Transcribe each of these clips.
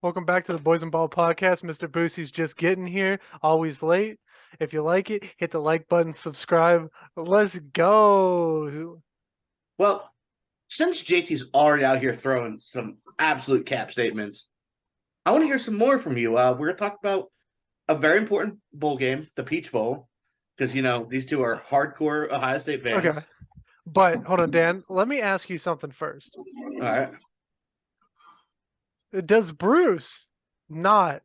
Welcome back to the Boys and Ball podcast. Mr. Boosie's just getting here, always late. If you like it, hit the like button, subscribe. Let's go. Well, since JT's already out here throwing some absolute cap statements, I want to hear some more from you. We're going to talk about a very important bowl game, the Peach Bowl, because, these two are hardcore Ohio State Okay, fans. but hold on, Dan. Let me ask you something first. All right. Does Bruce not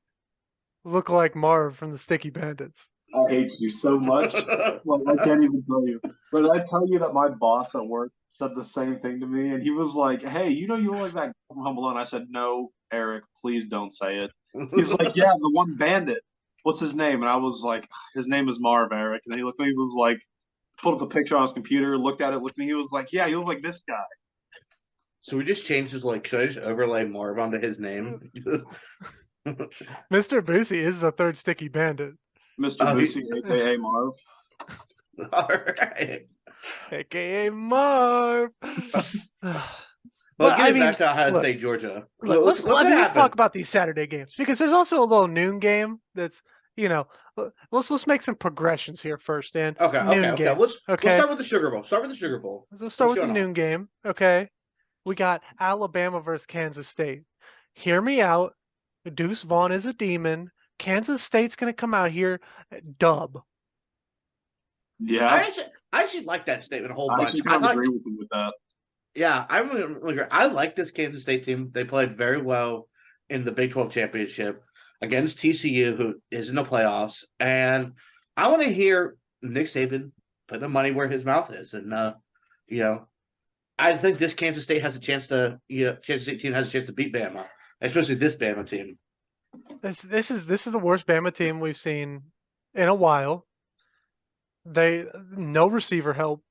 look like Marv from the Sticky Bandits? I hate you so much. Like I can't even tell you. But I tell you that my boss at work said the same thing to me, and he was like, "Hey, you look like that guy from Home Alone." I said, "No, Eric, please don't say it." He's like, "Yeah, the one bandit. What's his name?" And I was like, "His name is Marv, Eric." And then he looked at me, he was like, pulled up the picture on his computer, looked at it, looked at me. He was like, "Yeah, you look like this guy." So we just changed his, should I just overlay Marv onto his name? Mr. Boosie is the third Sticky Bandit, Mr. Bootsy, aka Marv. All right. aka Marv. Well, But I getting mean, back to Ohio look, State, Georgia. Look, What's let's going to let's talk happen? about these Saturday games because there's also a little noon game that's let's make some progressions here first, Dan. Okay, okay, Noon okay. game. Let's Okay. start with the Sugar Bowl. Start with the Sugar Bowl. Let's start What's with the going on? noon game. Okay. We got Alabama versus Kansas State. Hear me out. Deuce Vaughn is a demon. Kansas State's gonna come out here dub. Yeah, I actually like that statement a whole I bunch. actually kind of agree with him with that. Yeah, I really agree. I like this Kansas State team. They played very well in the Big 12 championship against TCU, who is in the playoffs. And I want to hear Nick Saban put the money where his mouth is. And, you know, I think this Kansas State has a chance to, Kansas State team has a chance to beat Bama, especially this Bama team. This is the worst Bama team we've seen in a while. They no receiver help.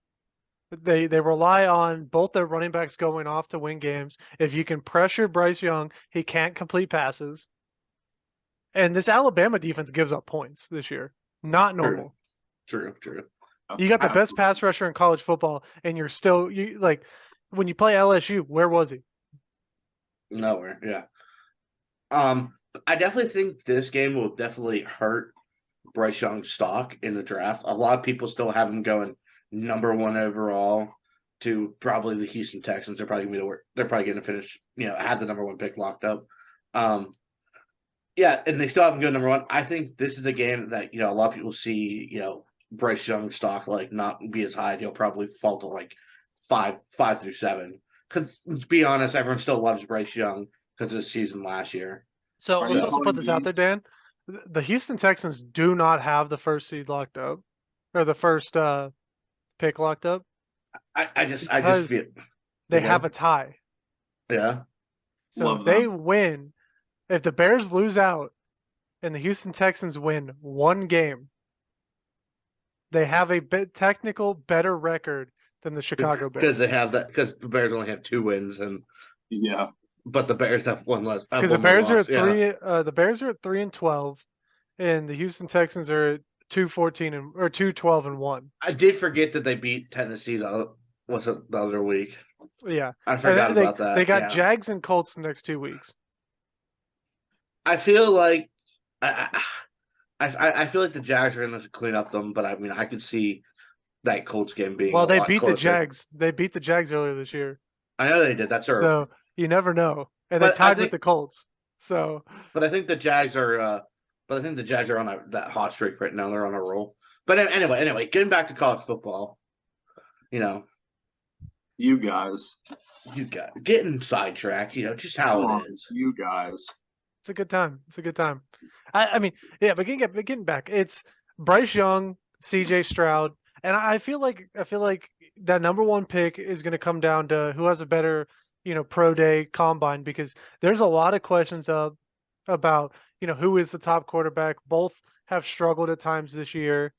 They rely on both their running backs going off to win games. If you can pressure Bryce Young, he can't complete passes. And this Alabama defense gives up points this year. Not True, normal. true. You got the best pass rusher in college football, and you're still you like when you play LSU, where was he? Nowhere, yeah. I definitely think this game will definitely hurt Bryce Young's stock in the draft. A lot of people still have him going number one overall to probably the Houston Texans. They're probably going to finish, have the number one pick locked up. Yeah, and they still have him going number one. I think this is a game that a lot of people see Bryce Young's stock not be as high. He'll probably fall to five through seven. Because to be honest, everyone still loves Bryce Young because of his season last year. So Are let's you also put telling this me out there, Dan. The Houston Texans do not have the first seed locked up, or the first pick locked up, I just because feel they okay. have a tie. Yeah. So if love they them? win, if the Bears lose out and the Houston Texans win one game, they have a technical better record than the Chicago Because Bears. they have that because the Bears only have 2 wins Yeah. but the Bears have one less have Because the one more Bears are loss. at Yeah. the Bears are at 3-12, and the Houston Texans are at 2-14 and or 2-12-1. I did forget that they beat Tennessee the other week. Yeah, I forgot and about they that. got Yeah. Jags and Colts the next 2 weeks. I feel like I feel like the Jags are going to clean up them, but I mean I could see that Colts game being Well, a they lot beat the closer. Jags. They beat the Jags earlier this year, I know they did. That's our, so you never know. And they but I tied with think the Colts. So but I think the Jags are but I think the Jags are on that hot streak right now. They're on a roll. But anyway, getting back to college football, you know, You guys. you got getting sidetracked, just how Come it on, is. you guys. it's a good time. It's a good time. I mean, yeah, but getting back, it's Bryce Young, C.J. Stroud, and I feel like that number one pick is going to come down to who has a better, pro day combine because there's a lot of questions about who is the top quarterback. Both have struggled at times this year.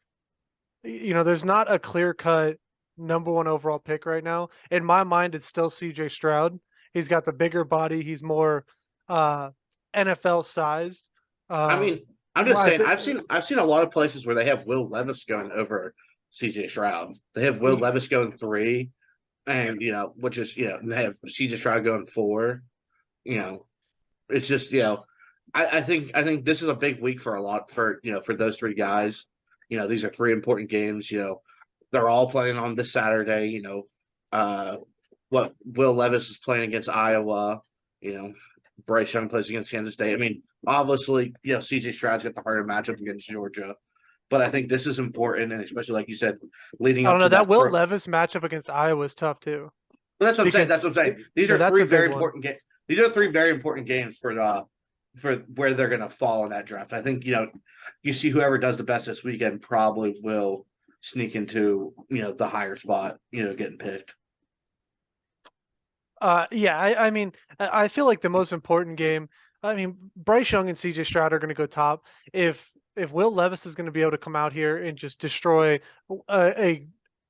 There's not a clear cut number one overall pick right now. In my mind, it's still C.J. Stroud. He's got the bigger body. He's more uh, NFL sized. I Uh, mean, I'm just I saying think I've seen a lot of places where they have Will Levis going over CJ Stroud. They have Will Levis going 3, and which is and they have CJ Stroud going 4. You know, it's just I think this is a big week for for those three guys. These are three important games. They're all playing on this Saturday. What Will Levis is playing against Iowa. Bryce Young plays against Kansas State. I mean, obviously, CJ Stroud's got the harder matchup against Georgia, but I think this is important, and especially like you said, leading I up don't know. to That that. Will Levis matchup against Iowa is tough too. But that's what I'm saying. Because That's what I'm saying. These are that's three a big very one. important games. These are three very important games for where they're going to fall in that draft. I think you see whoever does the best this weekend probably will sneak into the higher spot. Getting picked. Yeah, I mean, I feel like the most important game. I mean, Bryce Young and CJ Stroud are going to go top. If Will Levis is going to be able to come out here and just destroy a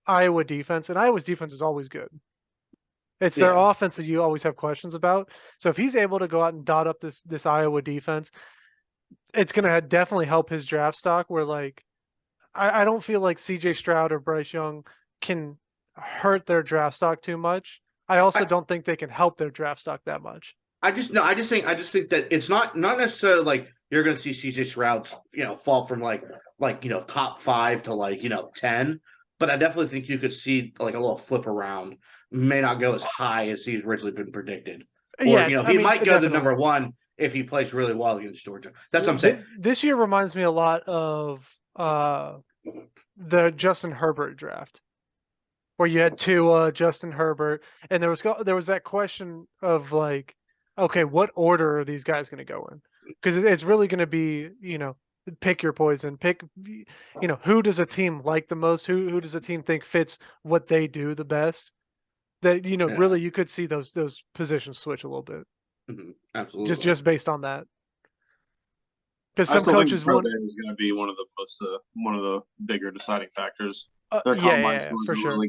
Iowa defense, and Iowa's defense is always good. It's their Yeah. offense that you always have questions about. So if he's able to go out and dot up this Iowa defense, it's going to definitely help his draft stock. Where like I don't feel like CJ Stroud or Bryce Young can hurt their draft stock too much. I also I, don't think they can help their draft stock that much. I just no. I just think that it's not necessarily like you're going to see CJ Stroud fall from top 5 to 10, but I definitely think you could see like a little flip around. May not go as high as he's originally been predicted, or Yeah, I he mean, might go to definitely. number 1 if he plays really well against Georgia. That's what I'm saying. This year reminds me a lot of the Justin Herbert draft, where you had Tua, Justin Herbert, and there was that question of like, okay, what order are these guys going to go in? Because it's really going to be, pick your poison. Pick, who does a team like the most? Who does a team think fits what they do the best? That Yeah, really you could see those positions switch a little bit, absolutely. just based on that. Because I some still think the coaches pro want, day is going to be one of the bigger deciding factors. yeah, Their combine yeah, scores for are sure.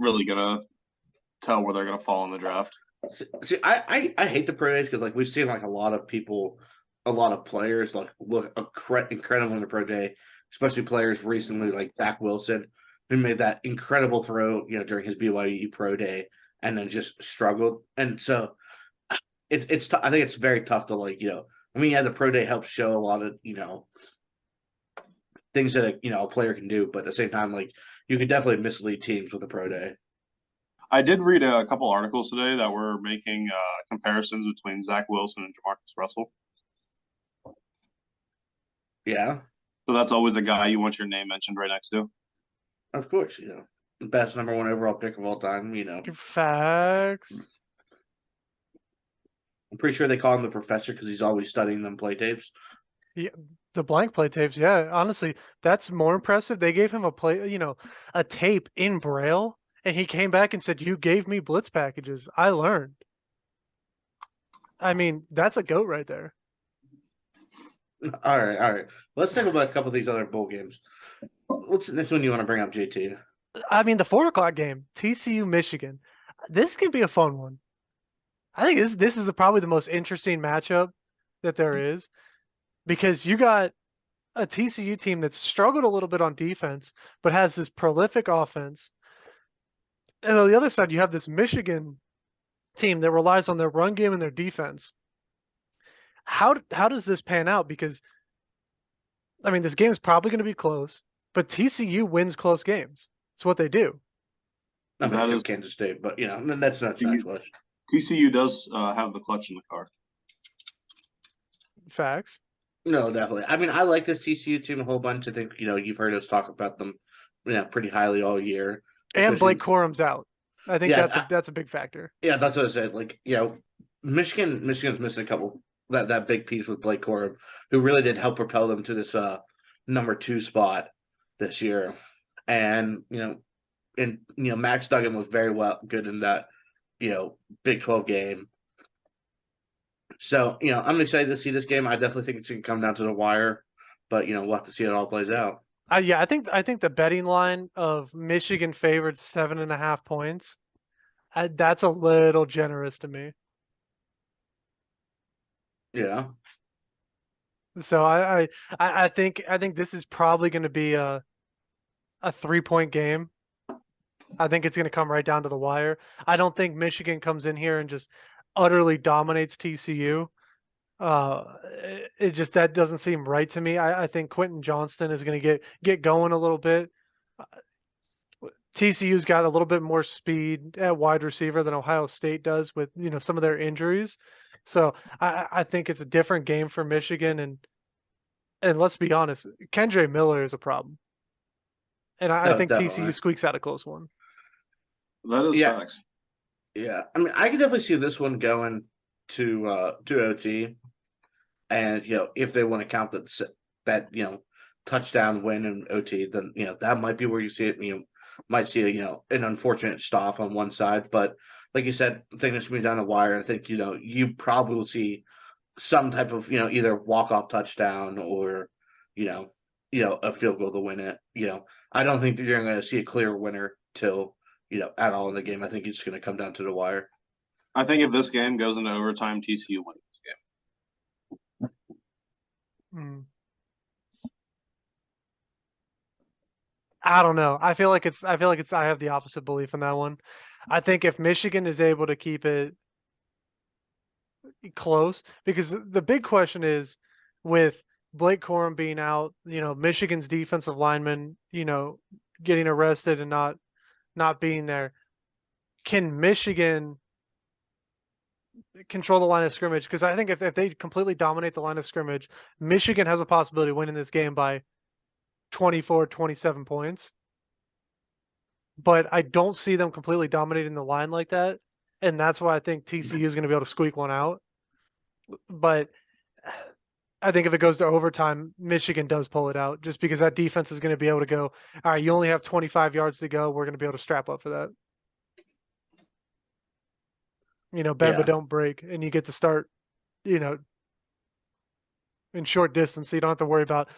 really gonna tell where they're gonna fall in the draft. See, I hate the pro days because we've seen a lot of people, a lot of players look incredible in the pro day, especially players recently like Zach Wilson, who made that incredible throw during his BYU pro day and then just struggled. And so I think it's very tough to I mean, yeah, the pro day helps show a lot of things that a player can do, but at the same time, you could definitely mislead teams with a pro day. I did read a couple articles today that were making comparisons between Zach Wilson and Jamarcus Russell. Yeah, So that's always a guy you want your name mentioned right next to. of course, the best number 1 overall pick of all time. Facts. I'm pretty sure they call him the professor because he's always studying them play tapes. Yeah, the blank play tapes. Yeah, honestly, that's more impressive. They gave him a tape in Braille, and he came back and said, "You gave me blitz packages. I learned." I mean, that's a goat right there. All right. Let's talk about a couple of these other bowl games. What's the next one you want to bring up, JT? I mean, the 4 o'clock game, TCU Michigan. This could be a fun one. I think this is probably the most interesting matchup that there is, because you got a TCU team that's struggled a little bit on defense, but has this prolific offense. And on the other side, you have this Michigan team that relies on their run game and their defense. How does this pan out? Because I mean, this game is probably going to be close, but TCU wins close games. It's what they do. I mean, That except is Kansas State, but that's not clutch. TCU does have the clutch in the car. Facts. No, definitely. I mean, I like this TCU team a whole bunch. I think you've heard us talk about them, pretty highly all year. And Blake Corum's out. I think Yeah, that's a big factor. Yeah, that's what I said. Michigan's missing a couple that big piece with Blake Corum, who really did help propel them to this number 2 spot this year. And Max Duggan was very good in that Big 12 game. So I'm excited to see this game. I definitely think it's gonna come down to the wire, but we'll have to see how it all plays out. Yeah, I think the betting line of Michigan favored 7.5 points, that's a little generous to me. Yeah. So I think this is probably going to be a 3-point game. I think it's going to come right down to the wire. I don't think Michigan comes in here and just utterly dominates TCU. it just that doesn't seem right to me. I think Quentin Johnston is going to get going a little bit. TCU's got a little bit more speed at wide receiver than Ohio State does with some of their injuries. So I think it's a different game for Michigan, and let's be honest, Kendre Miller is a problem, and I No, think TCU definitely. squeaks out a close one. That is Yeah, facts. yeah. I mean, I could definitely see this one going to OT, and if they want to count that touchdown win in OT, then that might be where you see it. You might see an unfortunate stop on one side, but like you said, I think this will be down the wire. I think you probably will see some type of either walk off touchdown or you know a field goal to win it. I don't think that you're going to see a clear winner till at all in the game. I think it's going to come down to the wire. I think if this game goes into overtime, TCU wins this game. Mm. I don't know. I feel like I have the opposite belief in that one. I think if Michigan is able to keep it close, because the big question is with Blake Corum being out, Michigan's defensive lineman, getting arrested and not being there. Can Michigan control the line of scrimmage? Because I think if they completely dominate the line of scrimmage, Michigan has a possibility of winning this game by 24, 27 points. But I don't see them completely dominating the line like that. And that's why I think TCU is going to be able to squeak one out. But I think if it goes to overtime, Michigan does pull it out just because that defense is going to be able to go, all right, you only have 25 yards to go. We're going to be able to strap up for that. Bend but Yeah. don't break. And you get to start, in short distance. So you don't have to worry about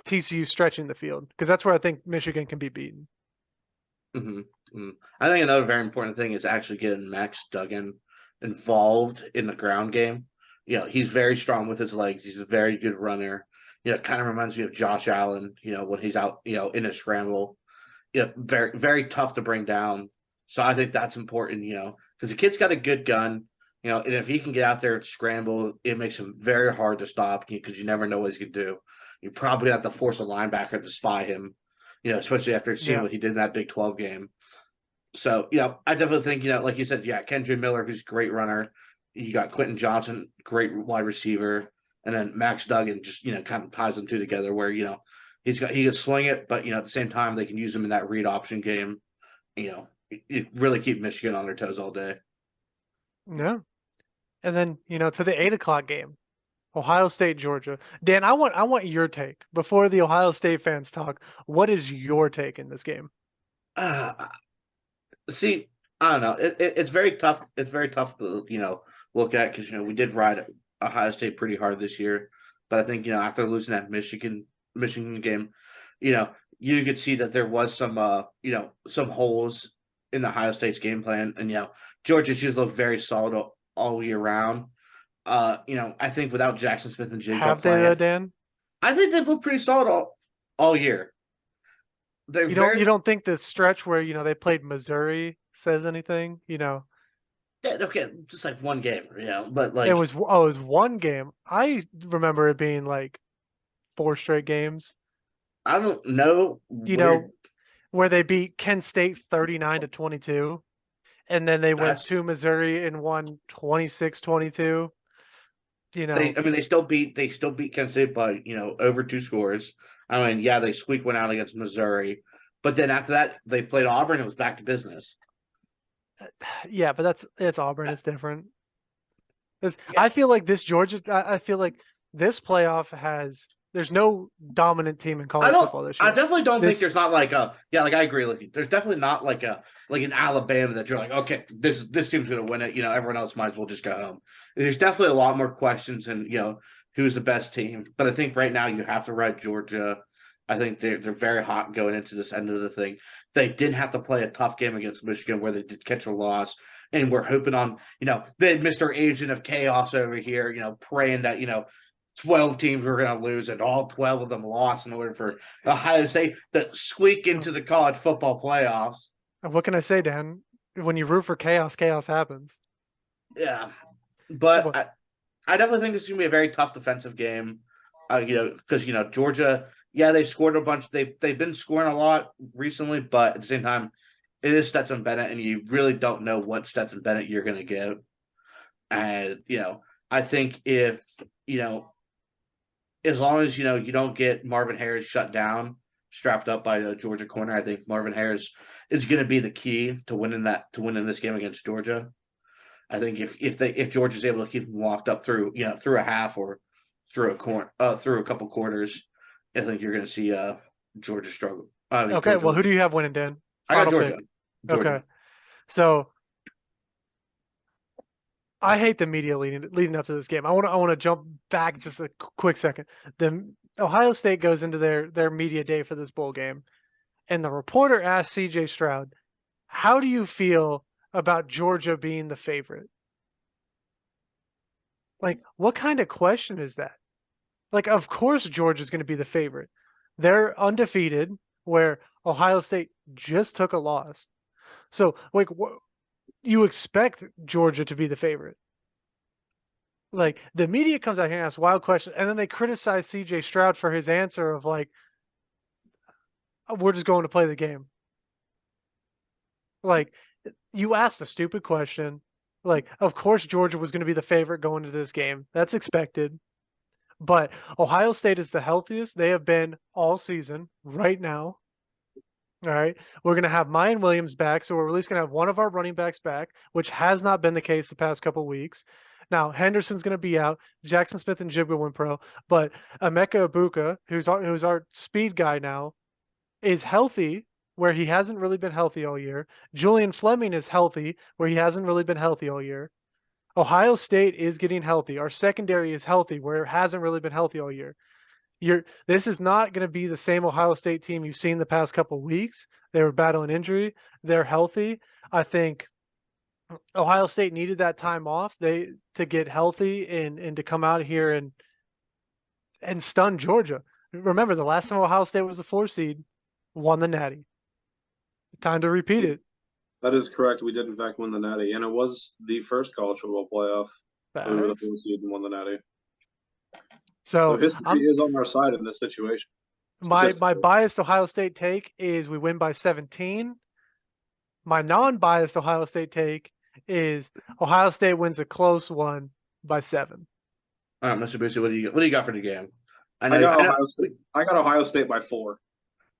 TCU stretching the field because that's where I think Michigan can be beaten. Mm-hmm. Mm-hmm. I think another very important thing is actually getting Max Duggan involved in the ground game. He's very strong with his legs. He's a very good runner. It kind of reminds me of Josh Allen, when he's out, in a scramble. Very, very tough to bring down. So I think that's important, because the kid's got a good gun, and if he can get out there and scramble, it makes him very hard to stop because you never know what he's going to do. You probably have to force a linebacker to spy him, especially after seeing what he did in that Big 12 game. So, I definitely think, like you said, Kendra Miller, who's a great runner. You got Quentin Johnson, great wide receiver. And then Max Duggan just, kind of ties them two together where, he can sling it, but, at the same time, they can use him in that read option game. You really keep Michigan on their toes all day. Yeah. And then, to the 8 o'clock game, Ohio State, Georgia. Dan, I want your take before the Ohio State fans talk. What is your take in this game? See, I don't know. It's very tough. It's very tough to look at because we did ride Ohio State pretty hard this year, but I think after losing that Michigan game, you could see that there was some holes in the Ohio State's game plan, and Georgia just looked very solid all year round. I think without Jackson Smith and Jigba Have they playing, though, Dan? I think they've looked pretty solid all year. They're You very don't think the stretch where they played Missouri says anything? yeah, okay, just like one game, but It like was one game. I remember it being like 4 straight games. I don't know Where they beat Kent State 39-22, and then they went that's to Missouri and won 26-22. I mean they still beat Kent State by over 2 scores. I mean, yeah, they squeaked one out against Missouri, but then after that they played Auburn and it was back to business. Yeah, but it's Auburn. It's different. Yeah. I feel like this Georgia. I feel like this playoff has. There's no dominant team in college football this I year. definitely don't think there's not like a like I agree with you. There's definitely not like an Alabama that you're like, okay, this team's gonna win it. Everyone else might as well just go home. There's definitely a lot more questions and who's the best team. But I think right now you have to ride Georgia. I think they're very hot going into this end of the thing. They did have to play a tough game against Michigan where they did catch a loss. And we're hoping on, the Mr. Agent of Chaos over here, praying that, 12 teams were going to lose and all 12 of them lost in order for Ohio State to squeak into the college football playoffs. What can I say, Dan? When you root for chaos, chaos happens. Yeah. But I definitely think this is gonna be a very tough defensive game. Because Georgia, yeah, they scored a bunch. They've been scoring a lot recently, but at the same time, it is Stetson Bennett, and you really don't know what Stetson Bennett you're gonna get. And I think if as long as you don't get Marvin Harris shut down, strapped up by a Georgia corner, I think Marvin Harris is going to be the key to winning this game against Georgia. I think if Georgia's able to keep them locked up through through a half or through a couple quarters, I think you're going to see Georgia struggle. Okay, Georgia well, who win. do you have winning, Dan? I got Final Georgia. pick. Georgia. Okay, so I hate the media leading up to this game. I want to jump back just a quick second. The Ohio State goes into their media day for this bowl game, and the reporter asked C.J. Stroud, "How do you feel about Georgia being the favorite?" Like, what kind of question is that? Like, of course Georgia's going to be the favorite. They're undefeated, where Ohio State just took a loss. So, like, you expect Georgia to be the favorite. Like, the media comes out here and asks wild questions, and then they criticize C.J. Stroud for his answer of like, "We're just going to play the game." Like, you asked a stupid question. Like, of course Georgia was going to be the favorite going into this game. That's expected. But Ohio State is the healthiest they have been all season right now. All right. We're going to have Mayan Williams back. So we're at least going to have one of our running backs back, which has not been the case the past couple of weeks. Now, Henderson's going to be out. Jackson Smith and Jibga went pro. But Emeka Ibuka, who's our speed guy now, is healthy where he hasn't really been healthy all year. Julian Fleming is healthy where he hasn't really been healthy all year. Ohio State is getting healthy. Our secondary is healthy where it hasn't really been healthy all year. This is not going to be the same Ohio State team you've seen the past couple weeks. They were battling injury. They're healthy. I think Ohio State needed that time off to get healthy and to come out here and stun Georgia. Remember, the last time Ohio State was the 4 seed, won the Natty. Time to repeat it. That is correct. We did in fact win the Natty, and it was the first college football playoff. We were the Facts. 4th seed and won the Natty. So So history is on our side in this situation. my biased Ohio State take is we win by 17. My non-biased Ohio State take is Ohio State wins a close one by 7. All right, Mr. Boosie, what do you got for the game? I got Ohio State by 4.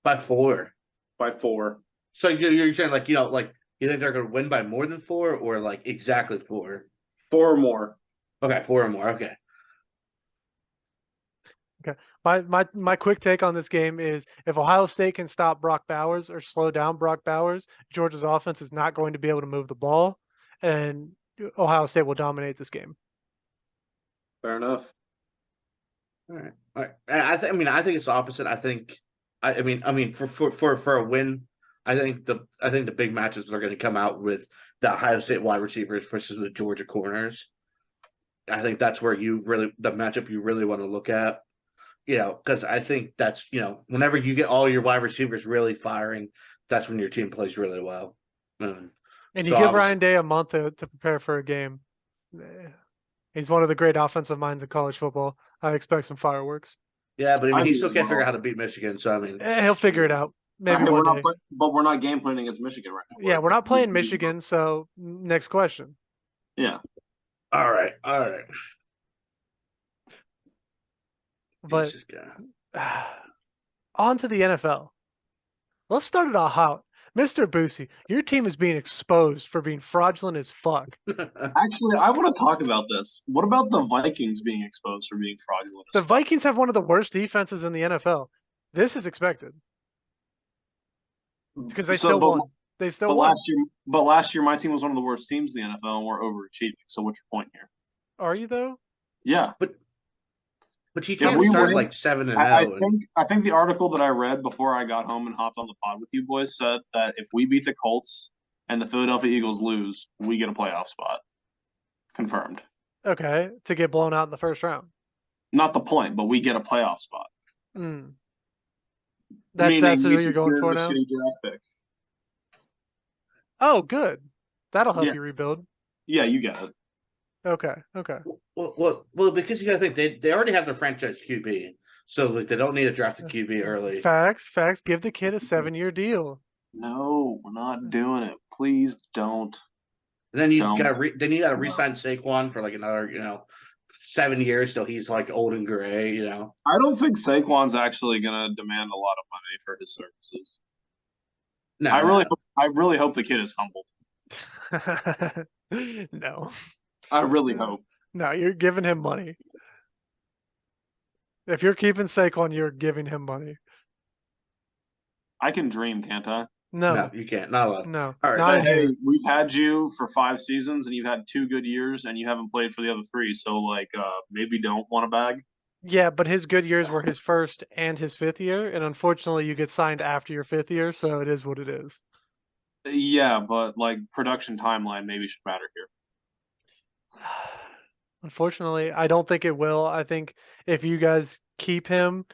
By 4. By 4. So you're saying like you think they're going to win by more than 4 or like exactly 4? 4 or more. Okay, 4 or more. Okay. Okay. My quick take on this game is if Ohio State can stop Brock Bowers or slow down Brock Bowers, Georgia's offense is not going to be able to move the ball, and Ohio State will dominate this game. Fair enough. All right. I think it's the opposite. I think for a win, I think the big matches are going to come out with the Ohio State wide receivers versus the Georgia corners. I think that's where the matchup you really want to look at. Because I think that's, whenever you get all your wide receivers really firing, that's when your team plays really well. And you give Ryan Day a month to prepare for a game. He's one of the great offensive minds in college football. I expect some fireworks. Yeah, but he still can't figure out how to beat Michigan. So, he'll figure it out. Maybe one day. But we're not game planning against Michigan right now. Yeah, we're not playing Michigan. So next question. Yeah. All right. But on to the NFL. Let's start it off out. Mr. Boosie, your team is being exposed for being fraudulent as fuck. Actually, I want to talk about this. What about the Vikings being exposed for being fraudulent? The Vikings have one of the worst defenses in the NFL. This is expected. Because they still won. They still won. Last year, my team was one of the worst teams in the NFL, and we're overachieving. So what's your point here? Are you, though? Yeah. But you can't start like 7-0. I think the article that I read before I got home and hopped on the pod with you boys said that if we beat the Colts and the Philadelphia Eagles lose, we get a playoff spot. Confirmed. Okay, to get blown out in the first round. Not the point, but we get a playoff spot. That's what you're going for now? Oh, good. That'll help you rebuild. Yeah, you get it. Okay. Well, because you got to think they already have their franchise QB, so like they don't need to draft a QB early. Facts. Give the kid a 7-year deal. No, we're not doing it. Please don't. And then you Don't. got to re-sign Saquon for like another 7 years till he's like old and gray. I don't think Saquon's actually going to demand a lot of money for his services. No, I really hope the kid is humbled. No. I really hope. No, you're giving him money. If you're keeping Saquon, you're giving him money. I can dream, can't I? no, you can't. Not allowed. No. All right. Not But in hey, here. we've had you for 5 seasons, and you've had 2 good years, and you haven't played for the other 3. So, like, maybe don't want a bag. Yeah, but his good years were his first and his 5th year, and unfortunately, you get signed after your 5th year, so it is what it is. Yeah, but like production timeline maybe should matter here. Unfortunately, I don't think it will. I think if you guys keep him,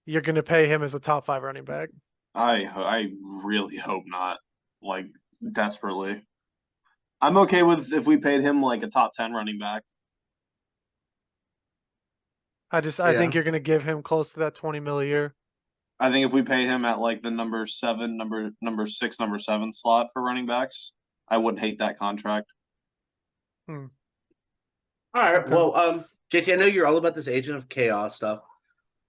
you're going to pay him as a top 5 running back. I really hope not. Like desperately. I'm okay with if we paid him like a top 10 running back. I think you're going to give him close to that 20 mil a year. I think if we paid him at like the number 6, number 7 slot for running backs, I wouldn't hate that contract. All right. Okay. Well, JT, I know you're all about this Agent of Chaos stuff,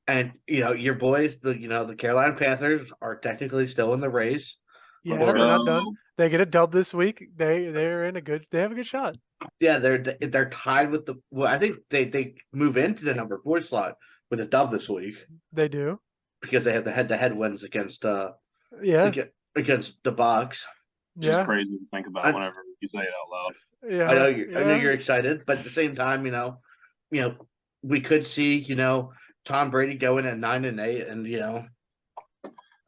and your boys, the Carolina Panthers, are technically still in the race. Yeah, they're not done. They get a dub this week. They have a good shot. Yeah, they're tied with the. Well, I think they move into the number 4 slot with a dub this week. They do because they have the head-to-head wins against against the Bucks. Just crazy to think about whenever you say it out loud. Yeah, I know you're excited, but at the same time, we could see Tom Brady going at 9-8, and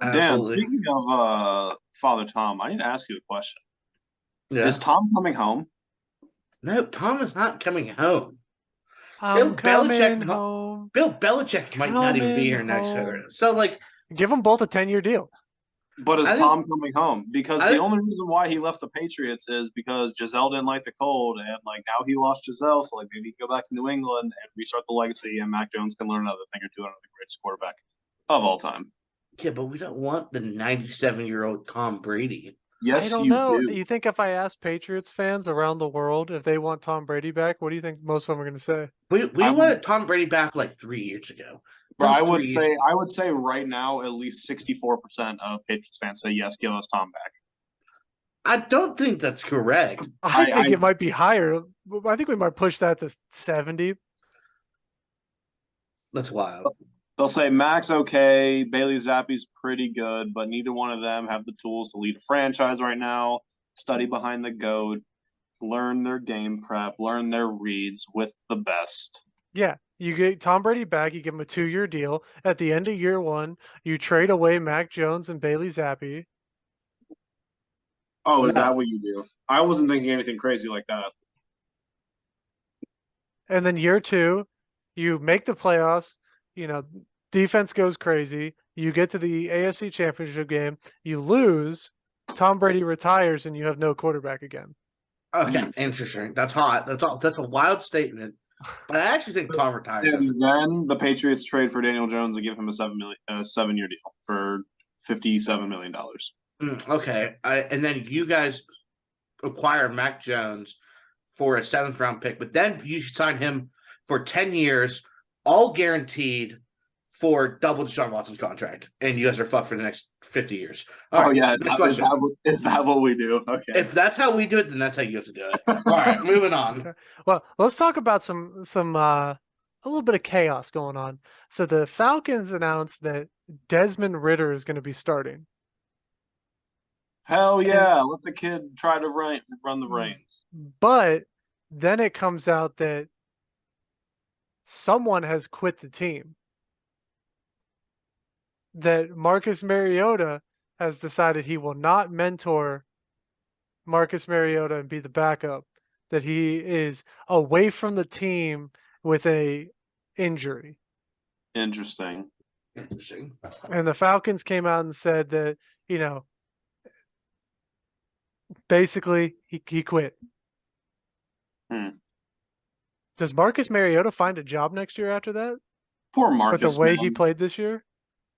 Absolutely. Dan, speaking of Father Tom, I need to ask you a question. Yeah. Is Tom coming home? No, Tom is not coming home. Bill Belichick might not even be here next year. So, like, give them both a 10-year deal. But is Tom coming home? Because the only reason why he left the Patriots is because Giselle didn't like the cold, and like now he lost Giselle, so like maybe he can go back to New England and restart the legacy, and Mac Jones can learn another thing or two out of the greatest quarterback of all time. Yeah, but we don't want the 97-year-old Tom Brady. Yes, I don't know. You think if I ask Patriots fans around the world if they want Tom Brady back, what do you think most of them are going to say? We wanted Tom Brady back like 3 years ago. Bro, I would say right now at least 64% of Patriots fans say yes, give us Tom back. I don't think that's correct. I think it might be higher. I think we might push that to 70. That's wild. They'll say Mac's okay, Bailey Zappi's pretty good, but neither one of them have the tools to lead a franchise right now. Study behind the GOAT, learn their game prep, learn their reads with the best. Yeah, you get Tom Brady back, you give him a 2-year deal. At the end of year 1, you trade away Mac Jones and Bailey Zappi. Oh, is that what you do? I wasn't thinking anything crazy like that. And then year 2, you make the playoffs, defense goes crazy. You get to the AFC Championship game, you lose, Tom Brady retires, and you have no quarterback again. Okay, interesting. That's hot. That's a wild statement. But I actually think Tom retires. And then the Patriots trade for Daniel Jones and give him a 7-year deal for $57 million. Okay, and then you guys acquire Mac Jones for a 7th round pick, but then you sign him for 10 years, all guaranteed for double Deshaun Watson's contract, and you guys are fucked for the next 50 years. Yeah, is that what we do? Okay. If that's how we do it, then that's how you have to do it. All right, moving on. Okay. Well, let's talk about some a little bit of chaos going on. So the Falcons announced that Desmond Ridder is going to be starting. Hell yeah, let the kid try to run the reins. But then it comes out that someone has quit the team. That Marcus Mariota has decided he will not mentor Marcus Mariota and be the backup. That he is away from the team with a injury. Interesting. And the Falcons came out and said that, basically he quit. Does Marcus Mariota find a job next year after that? Poor With Marcus. the way Man. he played this year?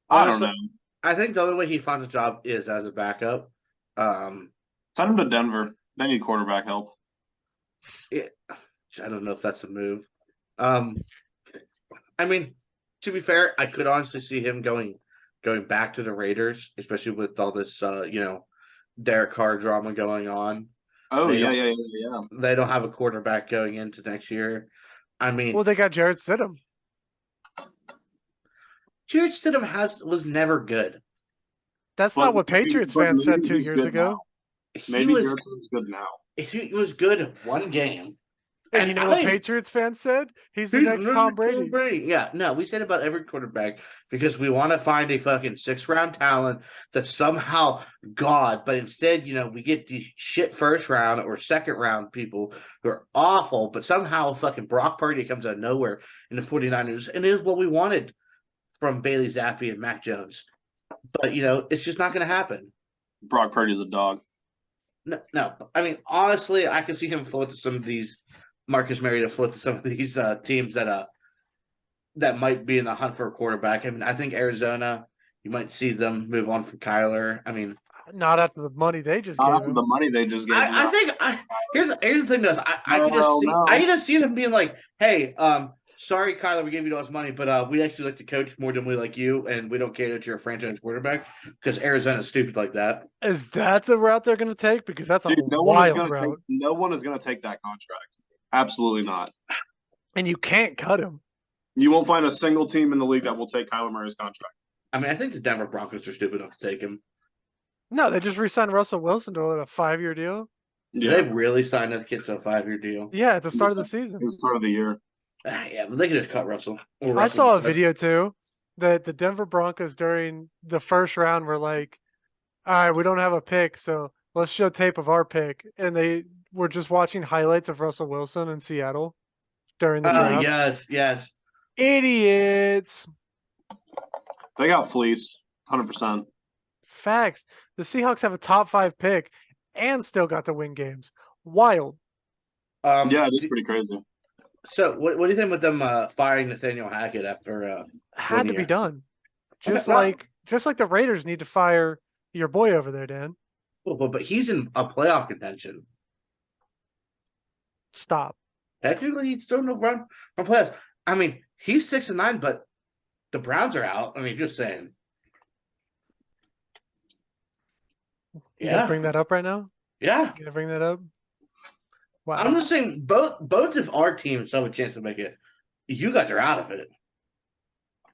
I don't Honestly, know. I think the only way he finds a job is as a backup. Send him to Denver. They need quarterback help. I don't know if that's a move. I mean, to be fair, I could honestly see him going back to the Raiders, especially with all this, Derek Carr drama going on. Oh, They yeah. They don't have a quarterback going into next year. I mean, Well, they got Jared Stidham. Jared Stidham was never good. That's not what Patriots fans said 2 years ago. Maybe Jared Stidham's good now. He was good one game. And you know what Patriots fans said? He's the next Tom Brady. Yeah, no, we said about every quarterback because we want to find a fucking 6th-round talent that's somehow God, but instead, we get these shit 1st-round or 2nd-round people who are awful, but somehow fucking Brock Purdy comes out of nowhere in the 49ers, and it is what we wanted from Bailey Zappi and Mac Jones. But, it's just not going to happen. Brock Purdy's a dog. No. I mean, honestly, I can see him float to some of these Marcus Mariota float to some of these teams that might be in the hunt for a quarterback. I mean, I think Arizona, you might see them move on from Kyler. I mean, not after the money they just gave him. The money they just gave him. I think here's the thing, though. I can just see them being like, "Hey, sorry, Kyler, we gave you all this money, but we actually like to coach more than we like you, and we don't care that you're a franchise quarterback because Arizona's stupid like that." Is that the route they're going to take? Because that's a no wild route. No one is going to take that contract. Absolutely not. And you can't cut him. You won't find a single team in the league that will take Kyler Murray's contract. I mean, I think the Denver Broncos are stupid enough to take him. No, they just re-signed Russell Wilson to a 5-year deal. Yeah. Did they really sign this kid to a 5-year deal? Yeah, at the start of the season. It was part of the year. Yeah, but they could just cut Russell. I saw a video too that the Denver Broncos during the 1st round were like, all right, we don't have a pick, so let's show tape of our pick. And they were just watching highlights of Russell Wilson in Seattle during the draft. Yes. Idiots. They got fleeced, 100%. Facts. The Seahawks have a top 5 pick and still got to win games. Wild. Yeah, it is pretty crazy. So, what do you think with them firing Nathaniel Hackett after? Had to be done. Just like the Raiders need to fire your boy over there, Dan. But he's in a playoff contention. Stop. Technically, he's still in the run from playoffs. I mean, he's 6-9, but the Browns are out. I mean, just saying. You gonna bring that up right now? Yeah. You gonna bring that up? Wow. I'm just saying, both of our teams have a chance to make it. You guys are out of it.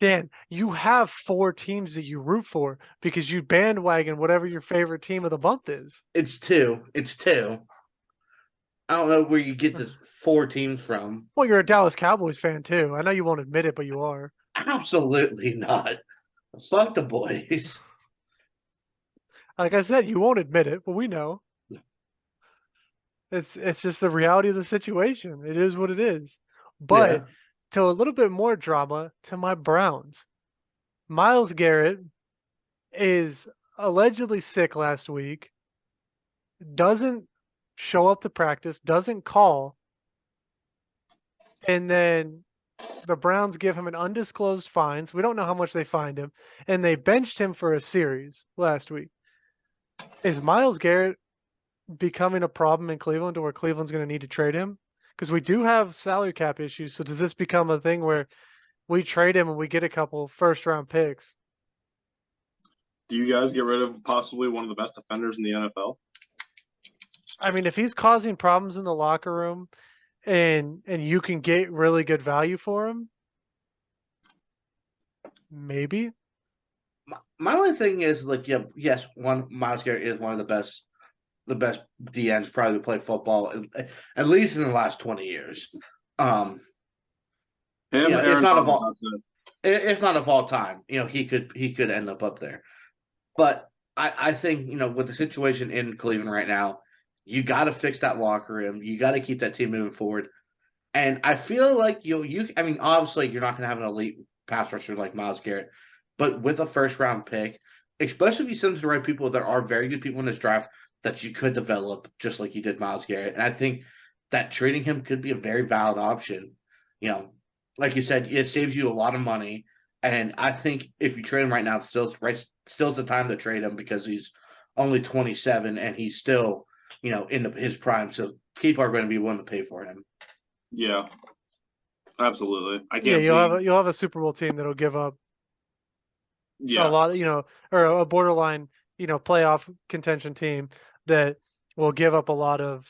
Dan, you have 4 teams that you root for because you bandwagon whatever your favorite team of the month is. It's 2. I don't know where you get this 4 teams from. Well, you're a Dallas Cowboys fan too. I know you won't admit it, but you are. Absolutely not. Fuck the boys. Like I said, you won't admit it, but we know. It's just the reality of the situation. It is what it is. But to a little bit more drama, to my Browns. Myles Garrett is allegedly sick last week. Doesn't show up to practice, doesn't call. And then the Browns give him an undisclosed fine. So we don't know how much they fined him. And they benched him for a series last week. Is Myles Garrett becoming a problem in Cleveland to where Cleveland's going to need to trade him? Because we do have salary cap issues. So does this become a thing where we trade him and we get a couple 1st-round picks? Do you guys get rid of possibly one of the best defenders in the NFL? I mean, if he's causing problems in the locker room and you can get really good value for him, maybe. My only thing is yes, Myles Garrett is one of the best DNs probably to play football at least in the last 20 years. If not of all time, he could end up there. But I think with the situation in Cleveland right now, you got to fix that locker room. You got to keep that team moving forward. And I feel like I mean, obviously you're not going to have an elite pass rusher like Myles Garrett, but with a 1st-round pick, especially if you send to the right people, there are very good people in this draft that you could develop just like you did Myles Garrett. And I think that trading him could be a very valid option. You know, like you said, it saves you a lot of money. And I think if you trade him right now, still's the time to trade him because he's only 27 and he's still, in his prime. So people are going to be willing to pay for him. Yeah, absolutely. I Yeah, can't see. you'll have a Super Bowl team that'll give up a Yeah, lot, or a borderline, playoff contention team that will give up a lot of,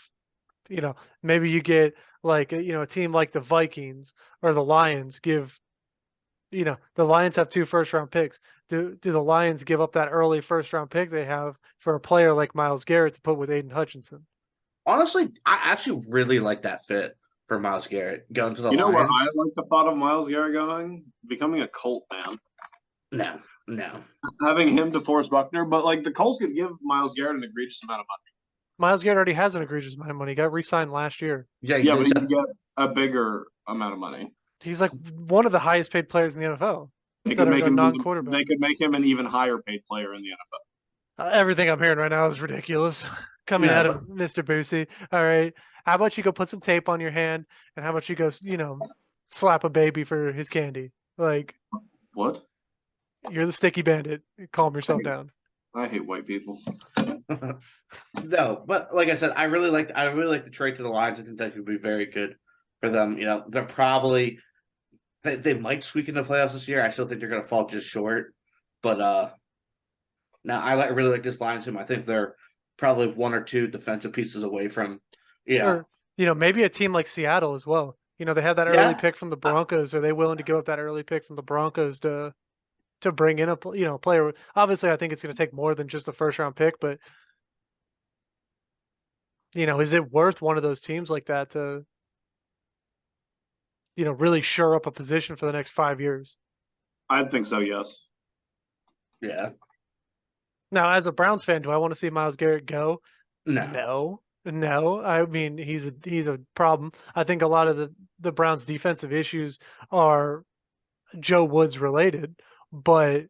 maybe you get like, a team like the Vikings or the Lions the Lions have 2 first-round picks. Do the Lions give up that early first-round pick they have for a player like Myles Garrett to put with Aiden Hutchinson? Honestly, I actually really like that fit for Myles Garrett going to the you know where I Lions. like the thought of Myles Garrett going? Becoming a Colt fan. No. Having him to Forrest Buckner, but like the Colts could give Myles Garrett an egregious amount of money. Myles Garrett already has an egregious amount of money. He got re-signed last year. Yeah, Yeah, but he could get a bigger amount of money. He's like one of the highest paid players in the NFL. They that could make are him. non-quarterback. They could make him an even higher paid player in the NFL. Everything I'm hearing right now is ridiculous. Coming out of Mr. Boosie. All right. How about you go put some tape on your hand, and how about you go, slap a baby for his candy? Like, What? you're the sticky bandit. Calm yourself down. I hate white people. No, but like I said, I really like the trade to the Lions. I think that could be very good for them. They're probably they might squeak into the playoffs this year. I still think they're going to fall just short. But now I really like this Lions team. I think they're probably 1 or 2 defensive pieces away from. Yeah, or maybe a team like Seattle as well. They have that early pick from the Broncos. Are they willing to give up that early pick from the Broncos to bring in a player? Obviously, I think it's going to take more than just a first-round pick, but is it worth one of those teams like that to really shore up a position for the next 5 years? I think so. Yes. Yeah. Now, as a Browns fan, do I want to see Myles Garrett go? No. No. I mean, he's a problem. I think a lot of the Browns' defensive issues are Joe Woods related, but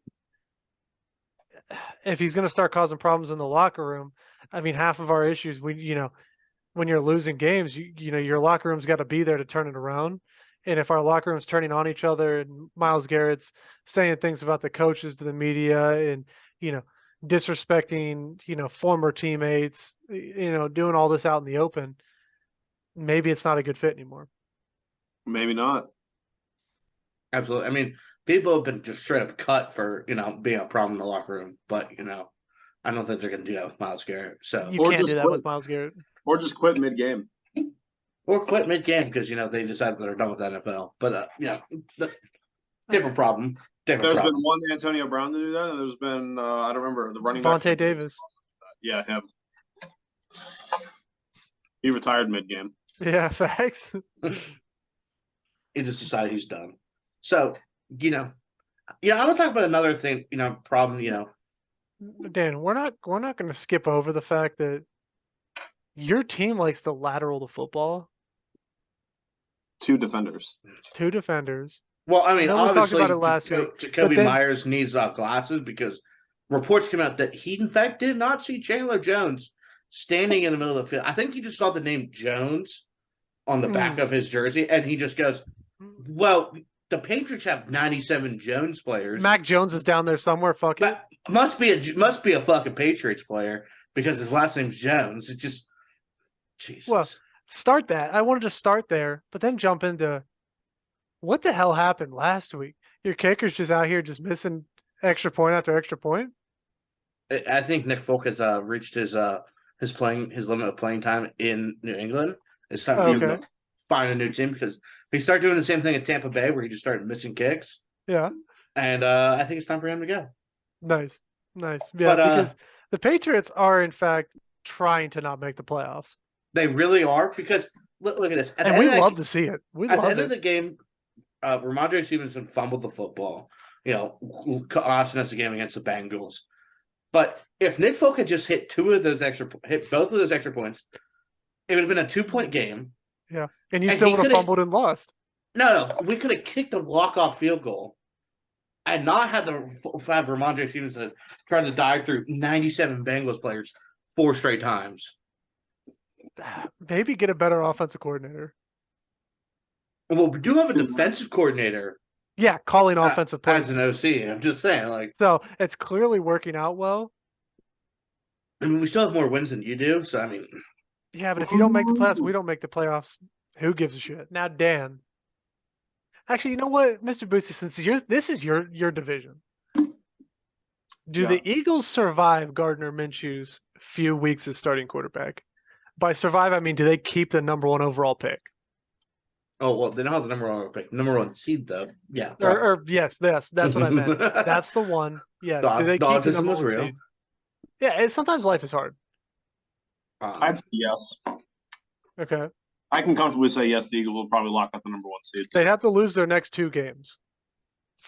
if he's going to start causing problems in the locker room, I mean, half of our issues, when you're losing games, your locker room's got to be there to turn it around. And if our locker room's turning on each other and Myles Garrett's saying things about the coaches to the media and, disrespecting, former teammates, doing all this out in the open, maybe it's not a good fit anymore. Maybe not. Absolutely. I mean, people have been just straight up cut for, being a problem in the locker room. But, I don't think they're going to do that with Myles Garrett. So you can't do that with Myles Garrett. Or just quit mid-game. Or quit mid-game because, they decided they're done with NFL. But, different problem. There's been one Antonio Brown to do that, and there's been, I don't remember, the running back. Vontae Davis. Yeah, him. He retired mid-game. Yeah, facts. He just decided he's done. So, I'm going to talk about another thing, problem, Dan, we're not going to skip over the fact that your team likes to lateral the football. 2 defenders. 2 defenders. Well, I mean, we talked about it last week. Jacoby Myers needs glasses because reports came out that he, in fact, did not see Chandler Jones standing in the middle of the field. I think he just saw the name Jones on the back of his jersey, and he just goes, well, the Patriots have 97 Jones players. Mac Jones is down there somewhere. Fuck it. Must be a fucking Patriots player because his last name's Jones. It just Jesus. Well, start that. I wanted to start there, but then jump into what the hell happened last week. Your kicker's just out here just missing extra point after extra point. I think Nick Folk has reached his limit of playing time in New England. It's time for him to find a new team because he started doing the same thing at Tampa Bay where he just started missing kicks. Yeah. And I think it's time for him to go. Nice. Yeah, because the Patriots are in fact trying to not make the playoffs. They really are because look at this. And we love to see it. At the end of the game, Ramondre Stevenson fumbled the football, costing us the game against the Bengals. But if Nick Folk had just hit both of those extra points, it would have been a 2-point game. Yeah, and you still would have fumbled and lost. No, we could have kicked a walk-off field goal and not had Ramondre Stevenson trying to dive through 97 Bengals players 4 straight times. maybe get a better offensive coordinator. Well, we do have a defensive coordinator Yeah, calling offensive as plays. an OC. I'm just saying, like, So it's clearly working out well. I mean, we still have more wins than you do. So I mean, Yeah, but if you don't make the playoffs, we don't make the playoffs. Who gives a shit? Now, Dan. Actually, you know what, Mr. Boosie, since this is your division, do the Eagles survive Gardner Minshew's few weeks as starting quarterback? By survive, I mean, do they keep the number 1 overall pick? oh well, they don't have the number 1 seed though. Yeah, Or yes, that's what I meant. That's the one. Yes. Do they the keep the autism number was 1 real. seed? Yeah, sometimes life is hard. I'd say yes. Okay. I can comfortably say yes. The Eagles will probably lock up the number 1 seed. They have to lose their next 2 games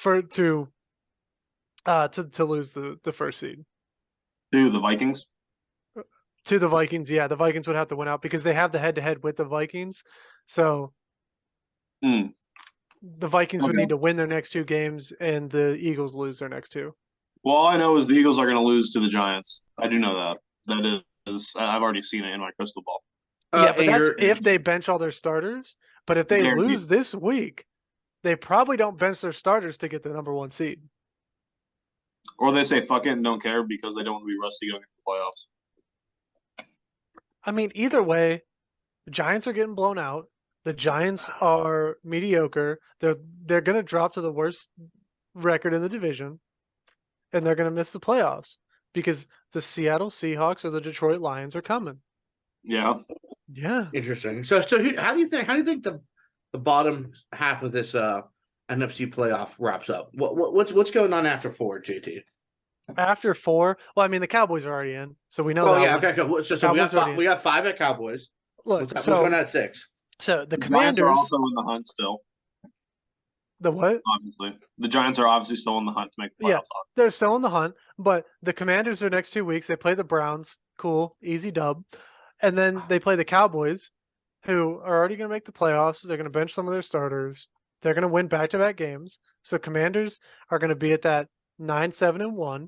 to lose the first seed. To the Vikings. To the Vikings, yeah, the Vikings would have to win out because they have the head-to-head with the Vikings. So the Vikings would need to win their next 2 games, and the Eagles lose their next 2. Well, all I know is the Eagles are going to lose to the Giants. I do know that. That is, I've already seen it in my crystal ball. Yeah, but that's if they bench all their starters. But if they lose this week, they probably don't bench their starters to get the number 1 seed. Or they say fuck it and don't care because they don't want to be rusty going into the playoffs. I mean, either way, the Giants are getting blown out. The Giants are mediocre. They're going to drop to the worst record in the division, and they're going to miss the playoffs because the Seattle Seahawks or the Detroit Lions are coming. Yeah. Yeah. Interesting. So how do you think the bottom half of this NFC playoff wraps up? What's going on after 4, JT? After 4, well, I mean, the Cowboys are already in, so we know. Oh that yeah, one. okay, cool. So we got 5 at Cowboys. Look, what's going on at 6? So the Giants Commanders are also in the hunt still. The what? Obviously, the Giants are obviously still in the hunt to make the playoffs. Yeah, they're still in the hunt, but the Commanders are next 2 weeks. They play the Browns, cool, easy dub, and then they play the Cowboys, who are already going to make the playoffs. They're going to bench some of their starters. They're going to win back-to-back games. So Commanders are going to be at that 9-7-1.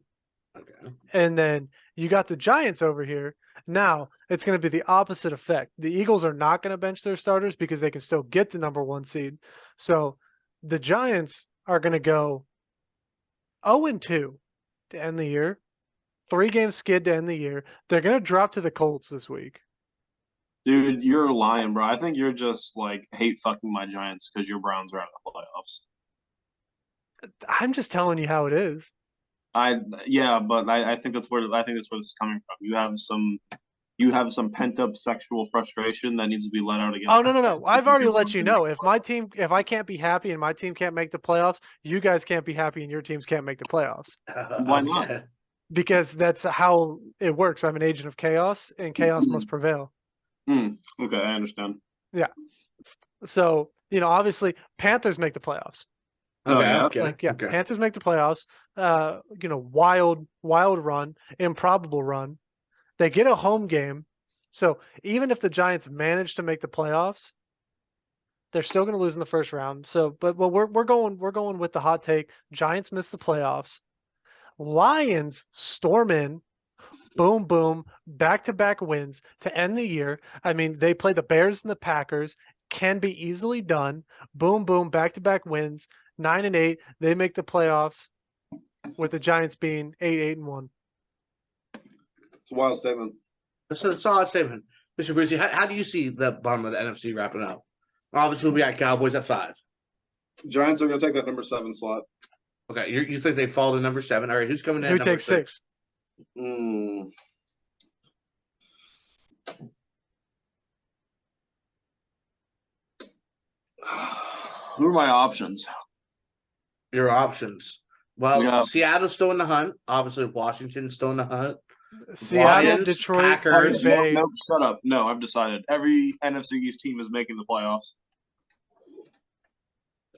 Okay. And then you got the Giants over here. Now it's going to be the opposite effect. The Eagles are not going to bench their starters because they can still get the number 1 seed. So the Giants are going to go 0-2 to end the year. 3-game skid to end the year. They're going to drop to the Colts this week. Dude, you're lying, bro. I think you're just like hate fucking my Giants because your Browns are out of the playoffs. I'm just telling you how it is. But I think that's where this is coming from. You have some pent up sexual frustration that needs to be let out against. Oh no! I've already let you know. If I can't be happy and my team can't make the playoffs, you guys can't be happy and your teams can't make the playoffs. Why not? Because that's how it works. I'm an agent of chaos, and chaos must prevail. Okay, I understand. Yeah. So obviously, Panthers make the playoffs. Okay. Panthers make the playoffs. Wild run, improbable run. They get a home game. So even if the Giants manage to make the playoffs, they're still going to lose in the first round. So, but we're going with the hot take. Giants miss the playoffs. Lions storm in. Boom, boom, back-to-back wins to end the year. I mean, they play the Bears and the Packers. Can be easily done. Boom, boom, back-to-back wins. 9-8. They make the playoffs with the Giants being 8-1. It's a wild statement. That's a solid statement. Mr. Brucey, how do you see the bottom of the NFC wrapping up? Obviously, we got Cowboys at 5. Giants are going to take that number 7 slot. Okay, you think they fall to number 7? All right, who's coming in? Who takes 6? Who are my options? Your options. Well, Seattle's still in the hunt. Obviously, Washington's still in the hunt. Seattle, Lions, Detroit, Packers. Green Bay. No, shut up. No, I've decided. Every NFC East team is making the playoffs.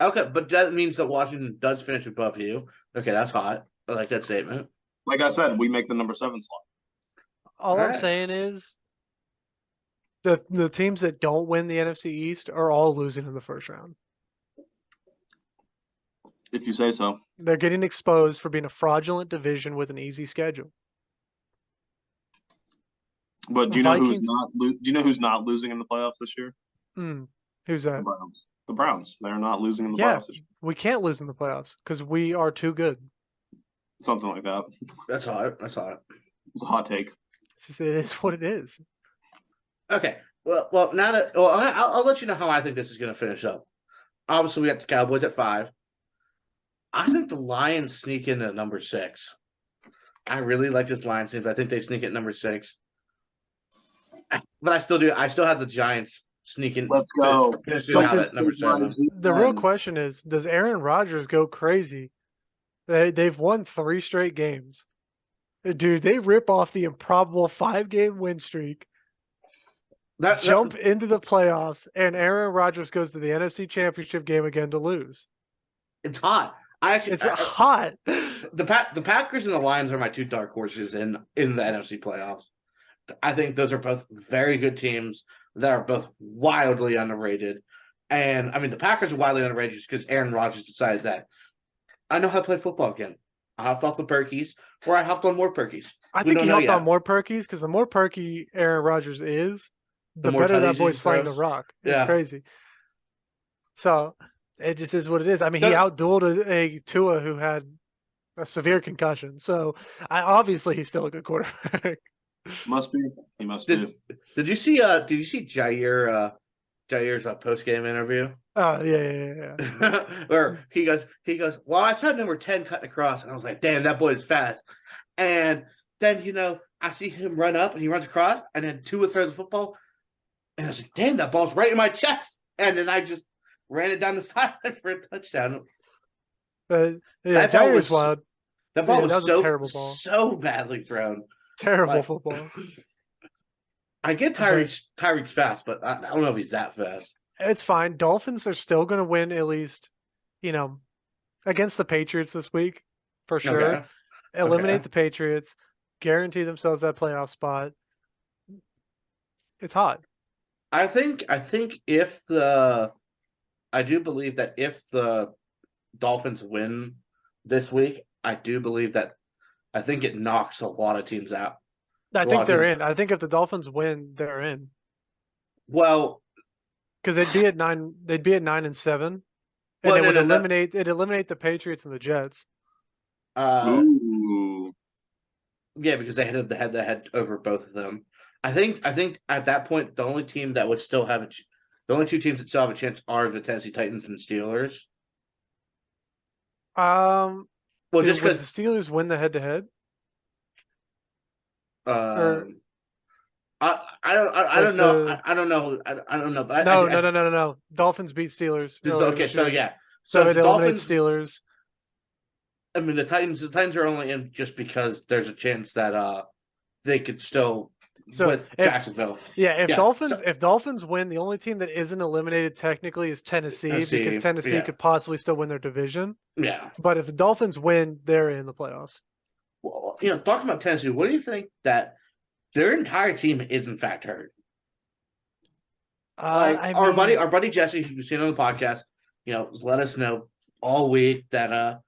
Okay, but that means that Washington does finish above you. Okay, that's hot. I like that statement. Like I said, we make the number 7 slot. All I'm saying is the teams that don't win the NFC East are all losing in the first round. If you say so. They're getting exposed for being a fraudulent division with an easy schedule. But do you know Vikings. do you know who's not losing in the playoffs this year? Who's The that? Browns. The Browns. They're not losing in the Yeah, playoffs this year. we can't lose in the playoffs because we are too good. Something like that. That's hot. That's hot. Hot take. It's just, it is what it is. Okay. Well. Now that I'll let you know how I think this is going to finish up. Obviously, we got the Cowboys at 5. I think the Lions sneak in at number 6. I really like this Lions team, but I think they sneak at number 6. But I still do. I still have the Giants sneaking. Let's go. Finishing But out at number 7. The real question is, does Aaron Rodgers go crazy? They've won 3 straight games. Dude, they rip off the improbable 5-game win streak, jump into the playoffs, and Aaron Rodgers goes to the NFC Championship game again to lose. It's hot. It's hot. The Packers and the Lions are my 2 dark horses in the NFC playoffs. I think those are both very good teams that are both wildly underrated. And I mean, the Packers are wildly underrated just because Aaron Rodgers decided that I know how to play football again. I hopped off the Perkies, or I hopped on more Perkies. I think he hopped on more Perkies because the more perky Aaron Rodgers is, the better that boy's sliding the rock. It's crazy. So it just is what it is. I mean, he outdueled a Tua who had a severe concussion. So obviously he's still a good quarterback. Must be. He must be. Did you see Jair's post game interview? Oh yeah. Where he goes, well, I saw number 10 cutting across, and I was like, damn, that boy is fast. And then, I see him run up and he runs across, and then Tua throws the football, and I was like, damn, that ball's right in my chest. And then I just ran it down the sideline for a touchdown. Jair was wild. That ball was a terrible ball. So badly thrown. Terrible football. I get Tyreek's fast, but I don't know if he's that fast. It's fine. Dolphins are still going to win at least, against the Patriots this week for sure. Okay. Eliminate the Patriots, guarantee themselves that playoff spot. It's hot. I do believe that if the Dolphins win this week, I think it knocks a lot of teams out. I think they're in. I think if the Dolphins win, they're in. Well, because they'd be at 9. They'd be at 9-7, and it would eliminate the Patriots and the Jets. Ooh. Yeah, because they had the head over both of them. I think at that point the only team that would still have the only 2 teams that still have a chance are the Tennessee Titans and Steelers. Well, just because the Steelers win the head-to-head. I don't know. But no. Dolphins beat Steelers. Okay, so yeah. So it eliminates Steelers. I mean, the Titans are only in just because there's a chance that they could still with Jacksonville. Yeah, if Dolphins win, the only team that isn't eliminated technically is Tennessee because Tennessee could possibly still win their division. Yeah. But if the Dolphins win, they're in the playoffs. Well, talking about Tennessee, what do you think that their entire team is in fact hurt? Our buddy Jesse, who you've seen on the podcast, has let us know all week that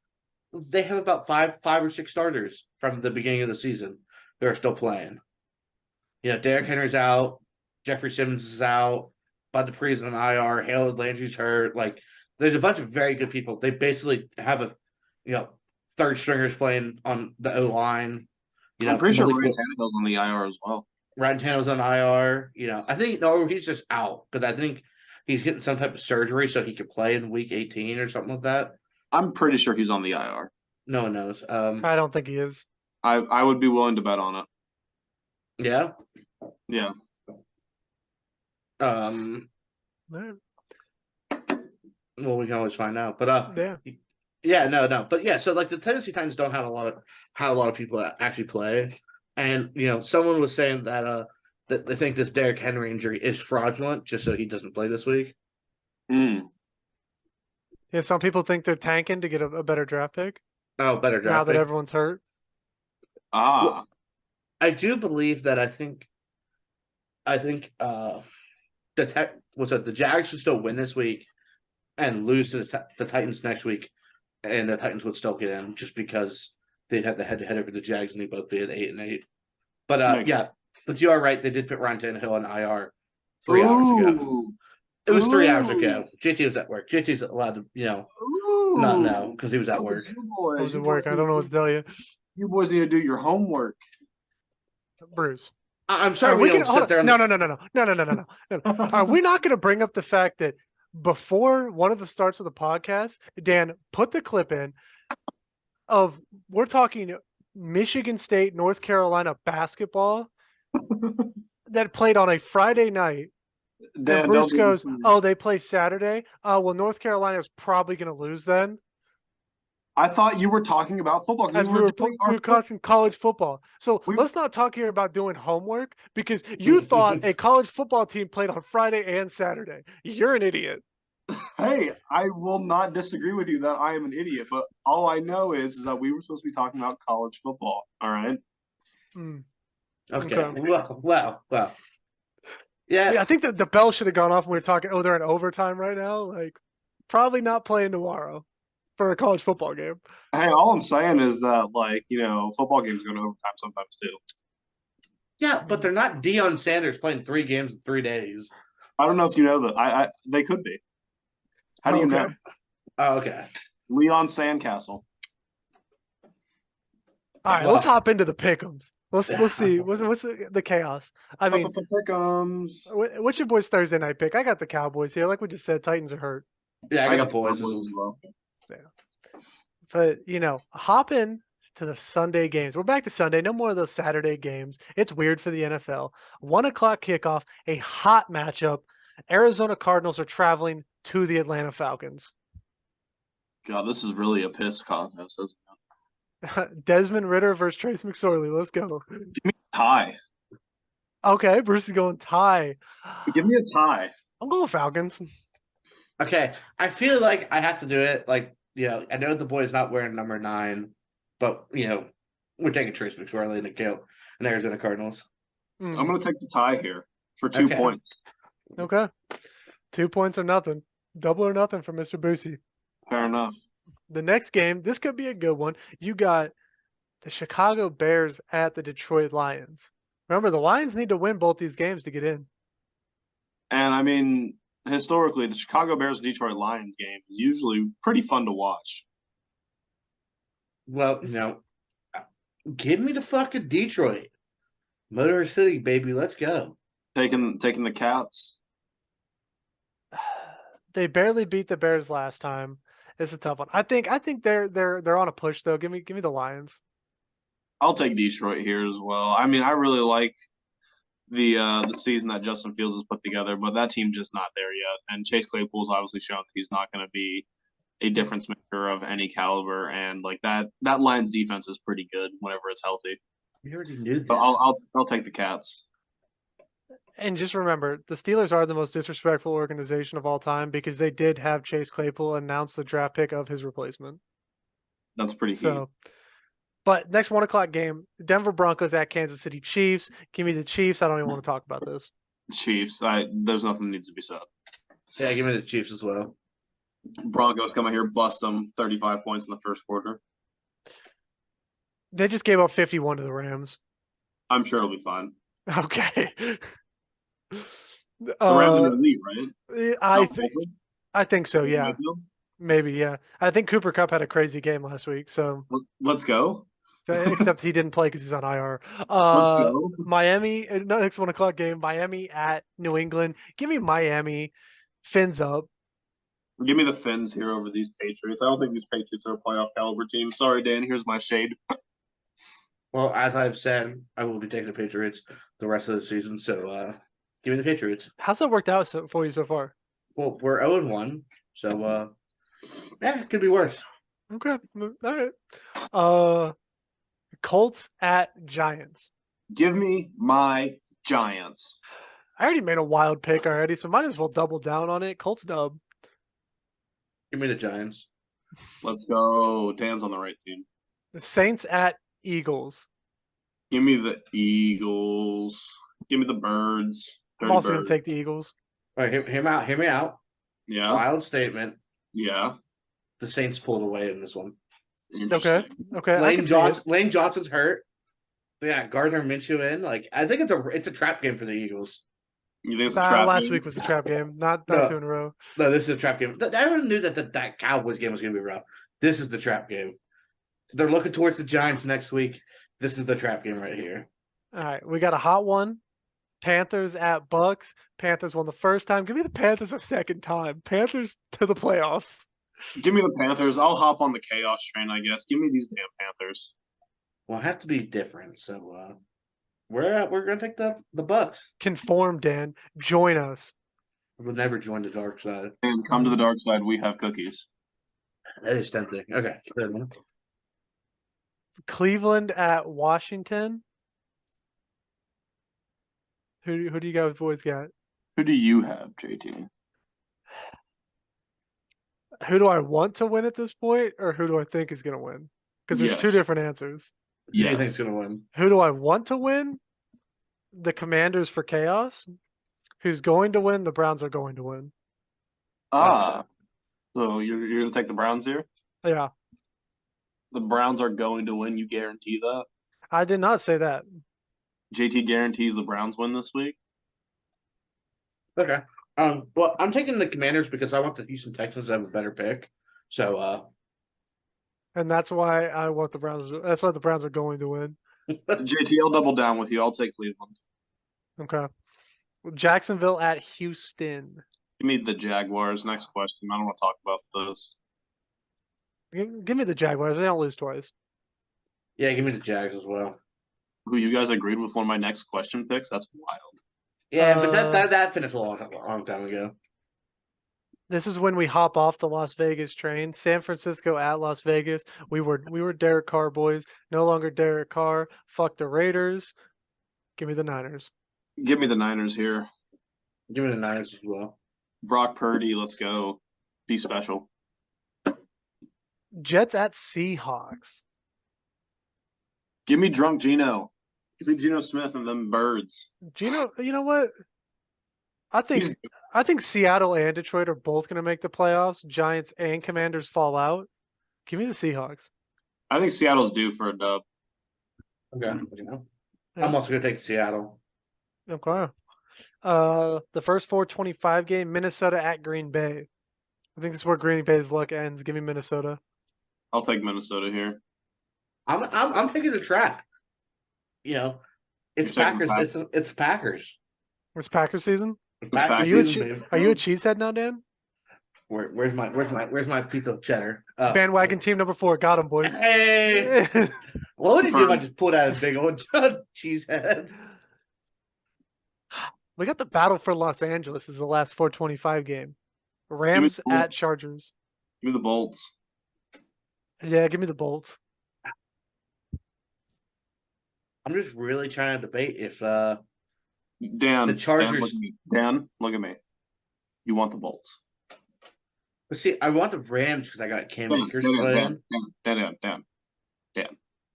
they have about five or six starters from the beginning of the season that are still playing. Derrick Henry's out, Jeffrey Simmons is out, Bud Dupree's on IR, Harold Landry's hurt. Like, there's a bunch of very good people. They basically have third stringers playing on the O line. I'm pretty sure Ryan Tannehill's on the IR as well. Ryan Tannehill's on IR. I think he's just out because I think he's getting some type of surgery so he could play in week 18 or something like that. I'm pretty sure he's on the IR. No one knows. I don't think he is. I would be willing to bet on it. Yeah. Yeah. Well, we can always find out, but but yeah. So like the Tennessee Titans don't have a lot of people that actually play, and someone was saying that that they think this Derrick Henry injury is fraudulent just so he doesn't play this week. Yeah, some people think they're tanking to get a better draft pick. Oh, better draft now pick. That everyone's hurt. Well, I do believe that. I think the Jags should still win this week and lose to the Titans next week, and the Titans would still get in just because they'd have the head-to-head over the Jags and they both be at 8-8. But But you are right. They did put Ryan Tannehill on IR 3 hours ago. It was 3 hours ago. JT was at work. JT's allowed to, not know because he was at work. I was at work. I don't know what to tell you. You boys need to do your homework. Bruce. I'm sorry we can sit there. No. Are we not going to bring up the fact that before one of the starts of the podcast, Dan put the clip in of we're talking Michigan State, North Carolina basketball that played on a Friday night. Dan, and Bruce goes, "Oh, they play Saturday. Well, North Carolina is probably going to lose then." I thought you were talking about football. As we were talking college football. So let's not talk here about doing homework because you thought a college football team played on Friday and Saturday. You're an idiot. Hey, I will not disagree with you that I am an idiot, but all I know is that we were supposed to be talking about college football. All right. Okay. Well. Yeah. I think that the bell should have gone off when we were talking. Oh, they're in overtime right now. Like, probably not playing tomorrow for a college football game. Hey, all I'm saying is that, football games go to overtime sometimes too. Yeah, but they're not Deion Sanders playing 3 games in 3 days. I don't know if you know that. They could be. How do you know? Oh, okay. Leon Sandcastle. All right, let's hop into the pick'ems. Let's see what's the chaos. I mean, pick'ems. What's your boys' Thursday night pick? I got the Cowboys here. Like we just said, Titans are hurt. Yeah, I got the Boys as well. Yeah. But hop in to the Sunday games. We're back to Sunday. No more of those Saturday games. It's weird for the NFL. 1:00 kickoff. A hot matchup. Arizona Cardinals are traveling to the Atlanta Falcons. God, this is really a piss contest, isn't it? Desmond Ridder versus Trace McSorley. Let's go. Give me a tie. Okay, Bruce is going tie. Give me a tie. I'm going Falcons. Okay, I feel like I have to do it. I know the boy's not wearing number 9, but we're taking Trace McSorley and Arizona Cardinals. I'm going to take the tie here for 2 points. Okay, 2 points or nothing. Double or nothing for Mr. Boosie. Fair enough. The next game, this could be a good one. You got the Chicago Bears at the Detroit Lions. Remember, the Lions need to win both these games to get in. And I mean, historically, the Chicago Bears Detroit Lions game is usually pretty fun to watch. Well, give me the fucking Detroit. Motor City, baby. Let's go. Taking the Cats. They barely beat the Bears last time. It's a tough one. I think they're on a push though. Give me the Lions. I'll take Detroit here as well. I mean, I really like the season that Justin Fields has put together, but that team's just not there yet. And Chase Claypool's obviously shown that he's not going to be a difference maker of any caliber. And that Lions defense is pretty good whenever it's healthy. We already knew this. So I'll take the Cats. And just remember, the Steelers are the most disrespectful organization of all time because they did have Chase Claypool announce the draft pick of his replacement. That's pretty huge. But next 1:00 game, Denver Broncos at Kansas City Chiefs. Give me the Chiefs. I don't even want to talk about this. Chiefs. There's nothing that needs to be said. Yeah, give me the Chiefs as well. Broncos come out here, bust them 35 points in the first quarter. They just gave up 51 to the Rams. I'm sure it'll be fine. Okay. The Rams are elite, right? I think so, yeah. Maybe, yeah. I think Cooper Kupp had a crazy game last week, so let's go. Except he didn't play because he's on IR. Miami, next 1:00 game, Miami at New England. Give me Miami. Fins up. Give me the Fins here over these Patriots. I don't think these Patriots are a playoff caliber team. Sorry, Dan. Here's my shade. Well, as I've said, I will be taking the Patriots the rest of the season. So give me the Patriots. How's that worked out for you so far? Well, we're 0-1. So, it could be worse. Okay. All right. Colts at Giants. Give me my Giants. I already made a wild pick already, so might as well double down on it. Colts dub. Give me the Giants. Let's go. Dan's on the right team. The Saints at Eagles. Give me the Eagles. Give me the Birds. I'm also going to take the Eagles. All right, hear me out. Yeah. Wild statement. Yeah. The Saints pulled away in this one. Okay. Lane Johnson's hurt. Yeah, Gardner Minshew in. Like, I think it's a trap game for the Eagles. You think it's a trap Last game? week was a trap game, not No. 2 in a row. No, this is a trap game. Everyone knew that Cowboys game was going to be rough. This is the trap game. They're looking towards the Giants next week. This is the trap game right here. All right, we got a hot one. Panthers at Bucks. Panthers won the first time. Give me the Panthers a second time. Panthers to the playoffs. Give me the Panthers. I'll hop on the chaos train, I guess. Give me these damn Panthers. Well, I have to be different. So we're gonna take the Bucks. Conform, Dan. Join us. We'll never join the dark side. And come to the dark side. We have cookies. That is tempting. Okay, third one. Cleveland at Washington. Who do you guys boys got? Who do you have, JT? Who do I want to win at this point, or who do I think is going to win? Because there's Yeah. 2 different answers. Who do you Yes. think's gonna win? Who do I want to win? The Commanders for chaos. Who's going to win? The Browns are going to win. Ah. So you're going to take the Browns here? Yeah, The Browns are going to win. You guarantee that? I did not say that. JT guarantees the Browns win this week? Okay. Well, I'm taking the Commanders because I want the Houston Texans to have a better pick. So, And that's why I want the Browns. That's why the Browns are going to win. JT, I'll double down with you. I'll take Cleveland. Okay. Jacksonville at Houston. Give me the Jaguars. Next question. I don't want to talk about this. Give me the Jaguars. They don't lose twice. yeah, give me the Jags as well. Who you guys agreed with one of my next question picks? That's wild. Yeah, but that finished a long time ago. This is when we hop off the Las Vegas train. San Francisco at Las Vegas. We were Derek Carr boys. No longer Derek Carr. Fuck the Raiders. Give me the Niners. Give me the Niners here. Give me the Niners as well. Brock Purdy, let's go. Be special. Jets at Seahawks. Give me drunk Geno. Give me Geno Smith and them birds. Gino, you know what? I think Seattle and Detroit are both going to make the playoffs. Giants and Commanders fall out. Give me the Seahawks. I think Seattle's due for a dub. Okay. I'm also gonna take Seattle. Okay. The first 425 game, Minnesota at Green Bay. I think this is where Green Bay's luck ends. Give me Minnesota. I'll take Minnesota here. I'm taking the trap. You know, it's You're taking Packers. the It's Packers. It's Packers season. Packers Are you a season, baby. are you a cheesehead now, Dan? Where's my piece of cheddar? Bandwagon team number 4. Got him, boys. Hey, what would you do if I just pulled out a big old cheese head? We got the battle for Los Angeles is the last 425 game. Rams the- at Chargers. Give me the Bolts. Yeah, give me the Bolts. I'm just really trying to debate if Dan, the Chargers. Dan, look at me. You want the Bolts. But see, I want the Rams because I got Cam Akers Dan. playing.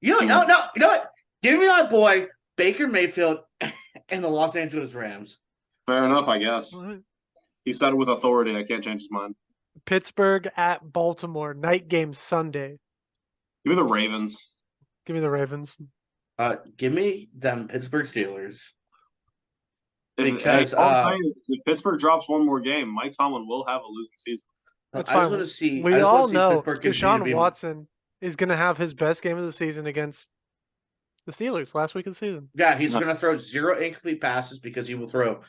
You know what? Give me my boy Baker Mayfield and the Los Angeles Rams. Fair enough, I guess. What? He said it with authority. I can't change his mind. Pittsburgh at Baltimore. Night game Sunday. Give me the Ravens. Give me the Ravens. Give me them Pittsburgh Steelers. If, Because, if Pittsburgh drops one more game, Mike Tomlin will have a losing season. That's I just fine. want to see. I We just all wanna see know Pittsburgh continue to Deshaun be- Watson is going to have his best game of the season against the Steelers last week of the season. Yeah, he's going to throw 0 incomplete passes because he will throw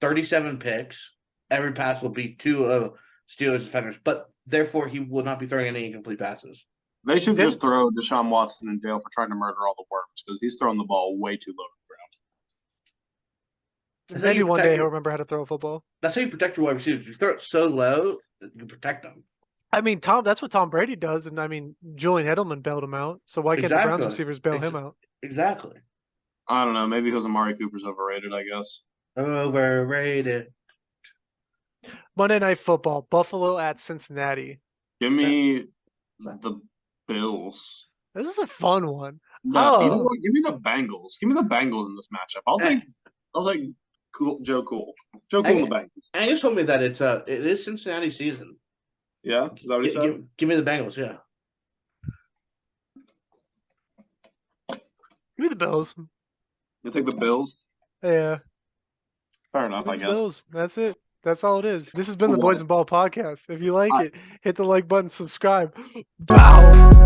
37 picks. Every pass will be 2 Steelers defenders, but therefore he will not be throwing any incomplete passes. They should Then- just throw Deshaun Watson in jail for trying to murder all the worms because he's throwing the ball way too low to the ground. That's how Maybe you one protect day your- he'll remember how to throw a football. That's how you protect your wide receivers. You throw it so low, you protect them. I mean, that's what Tom Brady does, and I mean, Julian Edelman bailed him out. So why can't the Browns Exactly. receivers bail him out? Exactly. I don't know. Maybe because Amari Cooper's overrated, I guess. Overrated. Monday Night Football, Buffalo at Cincinnati. Give me the Bills. This is a fun one. No, you know Oh. what? Give me the Bengals. Give me the Bengals in this matchup. I'll take cool Joe Cool. Joe Cool and the Bengals. And you told me that it is Cincinnati season. Yeah? Is that what he said? Give me the Bengals, yeah. Give Give me the Bills. You take the Bills. Yeah, Fair enough, give me I the guess. Bills. That's it. That's all it is. This has been the Well, Boys and Ball podcast. If you like I- it, hit the like button, subscribe. Bow.